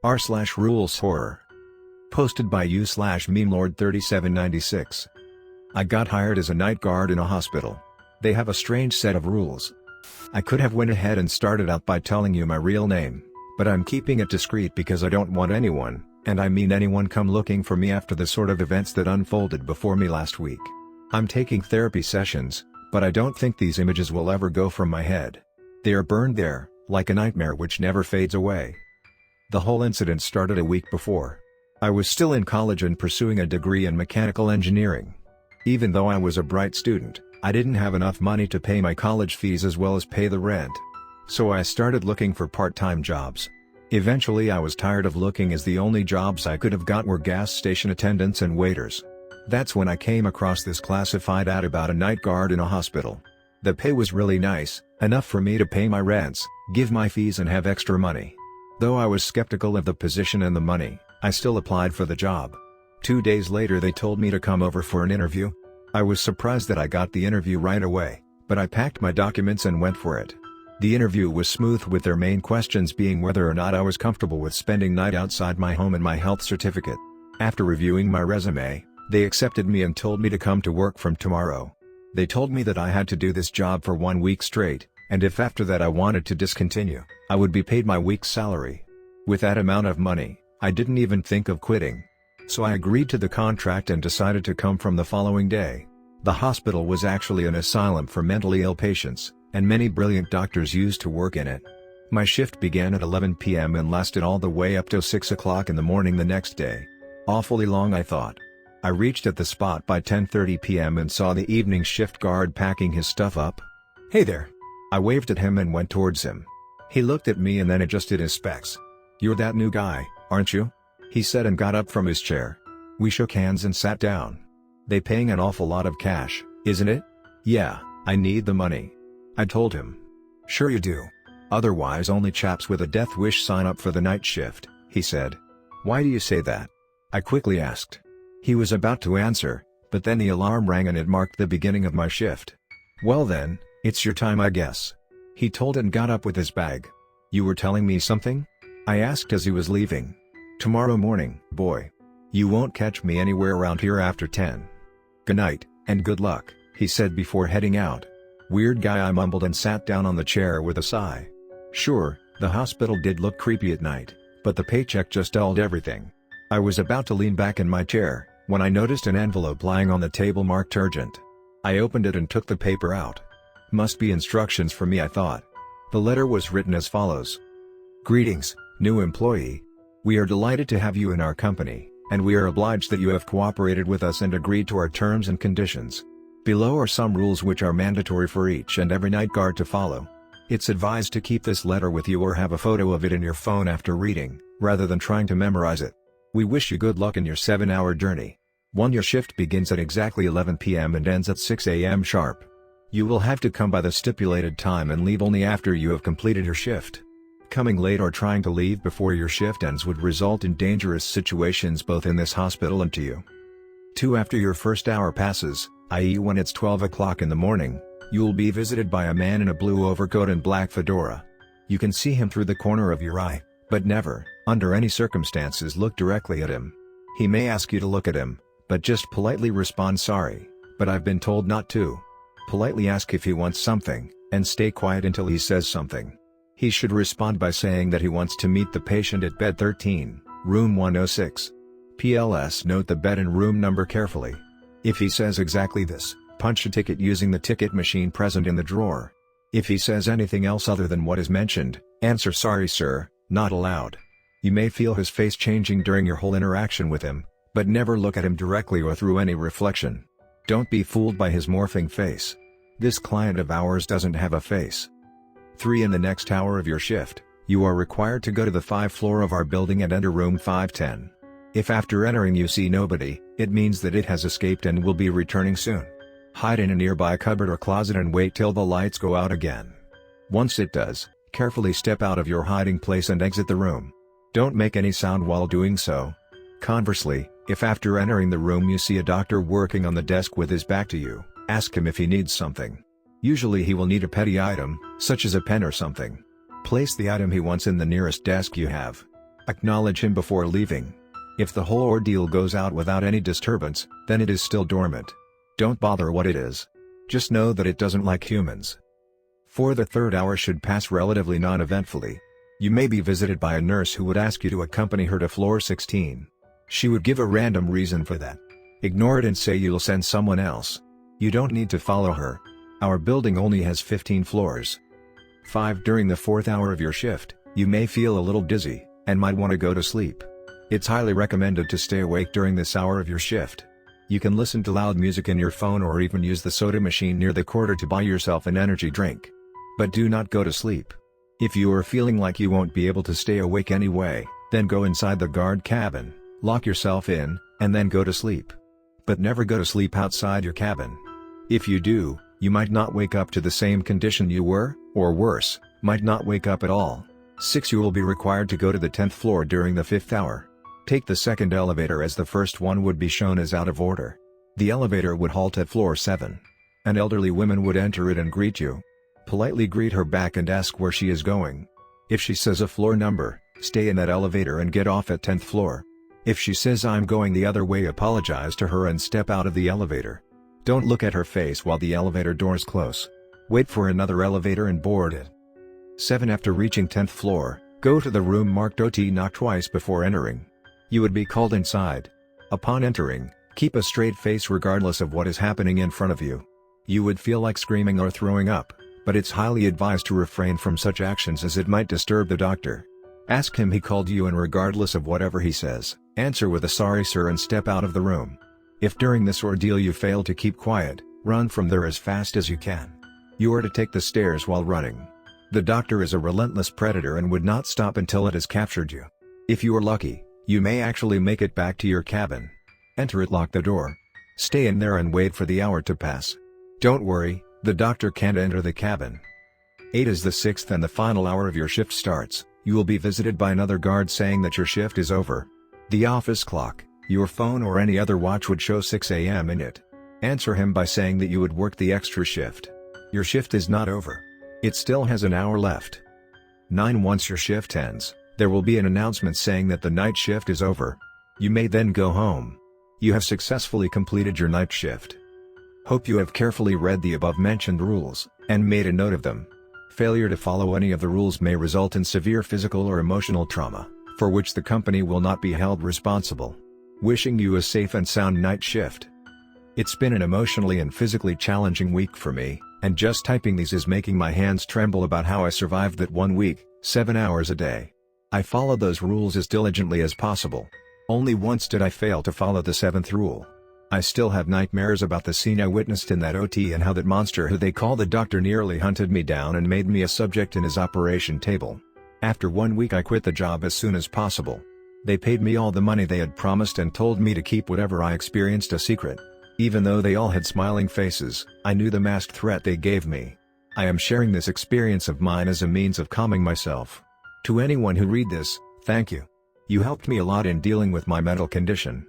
r/rules horror. Posted by u/memelord3796. I got hired as a night guard in a hospital. They have a strange set of rules. I could have went ahead and started out by telling you my real name, but I'm keeping it discreet because I don't want anyone, and I mean anyone, come looking for me after the sort of events that unfolded before me last week. I'm taking therapy sessions, but I don't think these images will ever go from my head. They are burned there, like a nightmare which never fades away. The whole incident started a week before. I was still in college and pursuing a degree in mechanical engineering. Even though I was a bright student, I didn't have enough money to pay my college fees as well as pay the rent. So I started looking for part-time jobs. Eventually I was tired of looking, as the only jobs I could have got were gas station attendants and waiters. That's when I came across this classified ad about a night guard in a hospital. The pay was really nice, enough for me to pay my rents, give my fees and have extra money. Though I was skeptical of the position and the money, I still applied for the job. 2 days later they told me to come over for an interview. I was surprised that I got the interview right away, but I packed my documents and went for it. The interview was smooth, with their main questions being whether or not I was comfortable with spending night outside my home and my health certificate. After reviewing my resume, they accepted me and told me to come to work from tomorrow. They told me that I had to do this job for 1 week straight, and if after that I wanted to discontinue, I would be paid my week's salary. With that amount of money, I didn't even think of quitting. So I agreed to the contract and decided to come from the following day. The hospital was actually an asylum for mentally ill patients, and many brilliant doctors used to work in it. My shift began at 11 p.m. and lasted all the way up till 6 o'clock in the morning the next day. Awfully long, I thought. I reached at the spot by 10:30 p.m. and saw the evening shift guard packing his stuff up. "Hey there." I waved at him and went towards him. He looked at me and then adjusted his specs. "You're that new guy, aren't you?" he said, and got up from his chair. We shook hands and sat down. "They paying an awful lot of cash, isn't it?" "Yeah, I need the money," I told him. "Sure you do. Otherwise only chaps with a death wish sign up for the night shift," he said. "Why do you say that?" I quickly asked. He was about to answer, but then the alarm rang and it marked the beginning of my shift. "Well then, it's your time, I guess," he told and got up with his bag. "You were telling me something?" I asked as he was leaving. "Tomorrow morning, boy. You won't catch me anywhere around here after 10. Good night, and good luck," he said before heading out. "Weird guy," I mumbled and sat down on the chair with a sigh. Sure, the hospital did look creepy at night, but the paycheck just dulled everything. I was about to lean back in my chair, when I noticed an envelope lying on the table marked urgent. I opened it and took the paper out. Must be instructions for me, I thought. The letter was written as follows. "Greetings, new employee. We are delighted to have you in our company, and we are obliged that you have cooperated with us and agreed to our terms and conditions. Below are some rules which are mandatory for each and every night guard to follow. It's advised to keep this letter with you or have a photo of it in your phone after reading, rather than trying to memorize it. We wish you good luck in your 7-hour journey. 1. Your shift begins at exactly 11 p.m. and ends at 6 a.m. sharp. You will have to come by the stipulated time and leave only after you have completed your shift. Coming late or trying to leave before your shift ends would result in dangerous situations both in this hospital and to you. 2. After your first hour passes, i.e. when it's 12 o'clock in the morning, you will be visited by a man in a blue overcoat and black fedora. You can see him through the corner of your eye, but never, under any circumstances, look directly at him. He may ask you to look at him, but just politely respond, "Sorry, but I've been told not to." Politely ask if he wants something, and stay quiet until he says something. He should respond by saying that he wants to meet the patient at bed 13, room 106. PLS, note the bed and room number carefully. If he says exactly this, punch a ticket using the ticket machine present in the drawer. If he says anything else other than what is mentioned, answer, "Sorry sir, not allowed." You may feel his face changing during your whole interaction with him, but never look at him directly or through any reflection. Don't be fooled by his morphing face. This client of ours doesn't have a face. 3. In the next hour of your shift, you are required to go to the 5th floor of our building and enter room 510. If after entering you see nobody, it means that it has escaped and will be returning soon. Hide in a nearby cupboard or closet and wait till the lights go out again. Once it does, carefully step out of your hiding place and exit the room. Don't make any sound while doing so. Conversely, if after entering the room you see a doctor working on the desk with his back to you, ask him if he needs something. Usually he will need a petty item, such as a pen or something. Place the item he wants in the nearest desk you have. Acknowledge him before leaving. If the whole ordeal goes out without any disturbance, then it is still dormant. Don't bother what it is. Just know that it doesn't like humans. For the third hour should pass relatively non-eventfully. You may be visited by a nurse who would ask you to accompany her to floor 16. She would give a random reason for that. Ignore it and say you'll send someone else. You don't need to follow her. Our building only has 15 floors. 5. During the fourth hour of your shift, you may feel a little dizzy, and might want to go to sleep. It's highly recommended to stay awake during this hour of your shift. You can listen to loud music in your phone or even use the soda machine near the corridor to buy yourself an energy drink. But do not go to sleep. If you are feeling like you won't be able to stay awake anyway, then go inside the guard cabin, lock yourself in, and then go to sleep. But never go to sleep outside your cabin. If you do, you might not wake up to the same condition you were, or worse, might not wake up at all. 6. You will be required to go to the 10th floor during the 5th hour. Take the second elevator as the first one would be shown as out of order. The elevator would halt at floor 7. An elderly woman would enter it and greet you. Politely greet her back and ask where she is going. If she says a floor number, stay in that elevator and get off at 10th floor. If she says I'm going the other way, apologize to her and step out of the elevator. Don't look at her face while the elevator doors close. Wait for another elevator and board it. 7. After reaching 10th floor, go to the room marked OT. Knock twice before entering. You would be called inside. Upon entering, keep a straight face regardless of what is happening in front of you. You would feel like screaming or throwing up, but it's highly advised to refrain from such actions as it might disturb the doctor. Ask him he called you, and regardless of whatever he says, answer with a "sorry sir" and step out of the room. If during this ordeal you fail to keep quiet, run from there as fast as you can. You are to take the stairs while running. The doctor is a relentless predator and would not stop until it has captured you. If you are lucky, you may actually make it back to your cabin. Enter it, lock the door. Stay in there and wait for the hour to pass. Don't worry, the doctor can't enter the cabin. 8. As the 6th and the final hour of your shift starts, you will be visited by another guard saying that your shift is over. The office clock, your phone or any other watch would show 6 a.m. in it. Answer him by saying that you would work the extra shift. Your shift is not over. It still has an hour left. 9. Once your shift ends, there will be an announcement saying that the night shift is over. You may then go home. You have successfully completed your night shift. Hope you have carefully read the above-mentioned rules, and made a note of them. Failure to follow any of the rules may result in severe physical or emotional trauma, for which the company will not be held responsible. Wishing you a safe and sound night shift. It's been an emotionally and physically challenging week for me, and just typing these is making my hands tremble about how I survived that 1 week, 7 hours a day. I followed those rules as diligently as possible. Only once did I fail to follow the 7th rule. I still have nightmares about the scene I witnessed in that OT and how that monster who they call the doctor nearly hunted me down and made me a subject in his operation table. After 1 week I quit the job as soon as possible. They paid me all the money they had promised and told me to keep whatever I experienced a secret. Even though they all had smiling faces, I knew the masked threat they gave me. I am sharing this experience of mine as a means of calming myself. To anyone who read this, thank you. You helped me a lot in dealing with my mental condition.